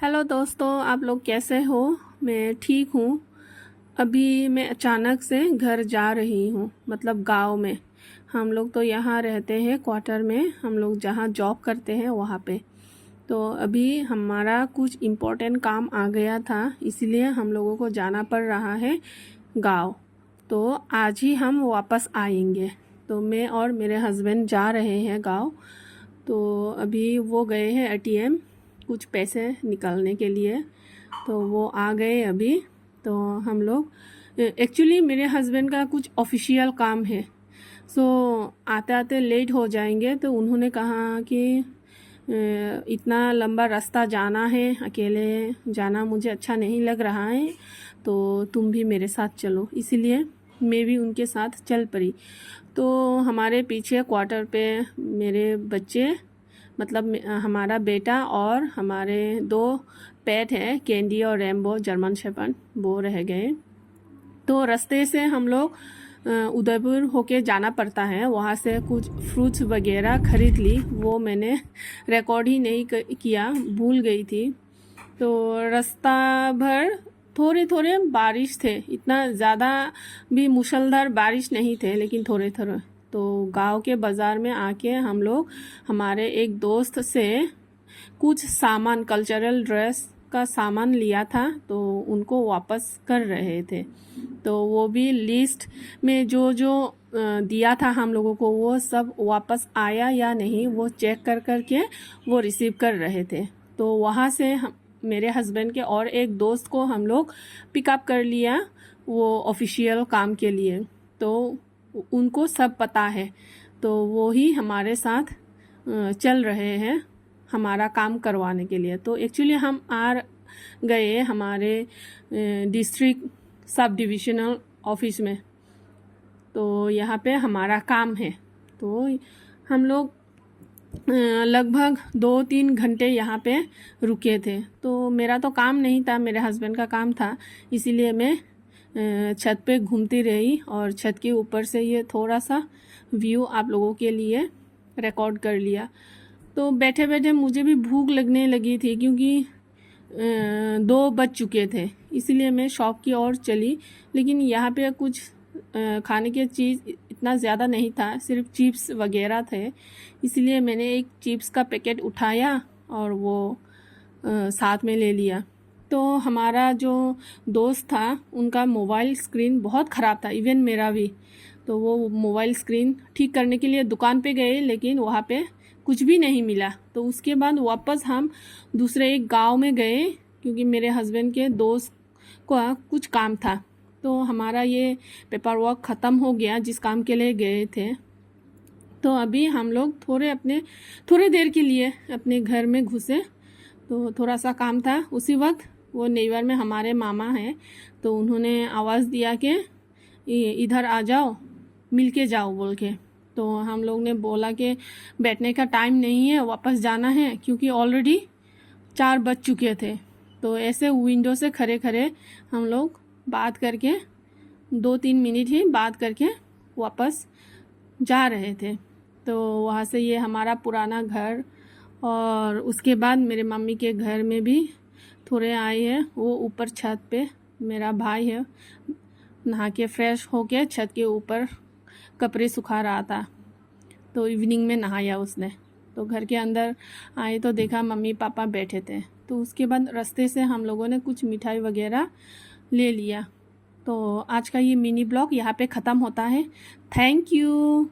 Hello दोस्तों, आप लोग कैसे हो। मैं ठीक हूँ। अभी मैं अचानक से घर जा रही हूँ, मतलब गांव में। हम लोग तो यहाँ रहते हैं क्वार्टर में, हम लोग जहाँ जॉब करते हैं वहाँ पे। तो अभी हमारा कुछ इम्पोर्टेंट काम आ गया था, इसलिए हम लोगों को जाना पड़ रहा है गांव। तो आज ही हम वापस आएंगे। तो मैं और मेरे हस्बैंड जा रहे हैं गांव। तो अभी वो गए हैं एटीएम कुछ पैसे निकालने के लिए, तो वो आ गए अभी। तो हम लोग एक्चुअली मेरे हस्बैंड का कुछ ऑफिशियल काम है, सो आते आते लेट हो जाएंगे। तो उन्होंने कहा कि इतना लंबा रास्ता जाना है, अकेले जाना मुझे अच्छा नहीं लग रहा है, तो तुम भी मेरे साथ चलो। इसीलिए मैं भी उनके साथ चल पड़ी। तो हमारे पीछे क्वार्टर पे मेरे बच्चे, मतलब हमारा बेटा और हमारे 2 पेट हैं, कैंडी और रैम्बो जर्मन शेफर्ड, वो रह गए। तो रास्ते से हम लोग उदयपुर होके जाना पड़ता है। वहाँ से कुछ फ्रूट्स वगैरह खरीद ली, वो मैंने रिकॉर्ड ही नहीं किया, भूल गई थी। तो रास्ता भर थोड़े थोड़े बारिश थे, इतना ज़्यादा भी मूसलाधार बारिश नहीं थे, लेकिन थोड़े थोड़े। तो गांव के बाज़ार में आके हम लोग हमारे एक दोस्त से कुछ सामान, कल्चरल ड्रेस का सामान लिया था, तो उनको वापस कर रहे थे। तो वो भी लिस्ट में जो जो दिया था हम लोगों को, वो सब वापस आया या नहीं वो चेक कर कर के वो रिसीव कर रहे थे। तो वहाँ से हम, मेरे हस्बैंड के और एक दोस्त को हम लोग पिकअप कर लिया वो ऑफिशियल काम के लिए। तो उनको सब पता है, तो वो ही हमारे साथ चल रहे हैं हमारा काम करवाने के लिए। तो एक्चुअली हम आ गए हमारे डिस्ट्रिक्ट सब डिविजनल ऑफिस में। तो यहाँ पे हमारा काम है। तो हम लोग लगभग 2-3 घंटे यहाँ पे रुके थे। तो मेरा तो काम नहीं था, मेरे हस्बैंड का काम था, इसीलिए मैं छत पे घूमती रही और छत के ऊपर से ये थोड़ा सा व्यू आप लोगों के लिए रिकॉर्ड कर लिया। तो बैठे बैठे मुझे भी भूख लगने लगी थी, क्योंकि 2 बज चुके थे, इसलिए मैं शॉप की ओर चली। लेकिन यहाँ पे कुछ खाने की चीज़ इतना ज़्यादा नहीं था, सिर्फ चिप्स वगैरह थे, इसलिए मैंने एक चिप्स का पैकेट उठाया और वो साथ में ले लिया। तो हमारा जो दोस्त था उनका मोबाइल स्क्रीन बहुत ख़राब था, इवन मेरा भी। तो वो मोबाइल स्क्रीन ठीक करने के लिए दुकान पे गए, लेकिन वहाँ पे कुछ भी नहीं मिला। तो उसके बाद वापस हम दूसरे एक गांव में गए, क्योंकि मेरे हस्बैंड के दोस्त को कुछ काम था। तो हमारा ये पेपर वर्क ख़त्म हो गया जिस काम के लिए गए थे। तो अभी हम लोग थोड़े देर के लिए अपने घर में घुसे। तो थोड़ा सा काम था, उसी वक्त वो नेबर में हमारे मामा हैं, तो उन्होंने आवाज़ दिया कि इधर आ जाओ, मिल के जाओ बोल के। तो हम लोग ने बोला कि बैठने का टाइम नहीं है, वापस जाना है, क्योंकि ऑलरेडी 4 बज चुके थे। तो ऐसे विंडो से खड़े खड़े हम लोग बात करके 2-3 मिनट ही बात करके वापस जा रहे थे। तो वहाँ से ये हमारा पुराना घर, और उसके बाद मेरे मम्मी के घर में भी थोड़े आए हैं। वो ऊपर छत पे मेरा भाई है, नहा के फ्रेश होके छत के ऊपर कपड़े सुखा रहा था, तो इवनिंग में नहाया उसने। तो घर के अंदर आए तो देखा मम्मी पापा बैठे थे। तो उसके बाद रास्ते से हम लोगों ने कुछ मिठाई वगैरह ले लिया। तो आज का ये मिनी ब्लॉग यहाँ पे ख़त्म होता है। Thank you.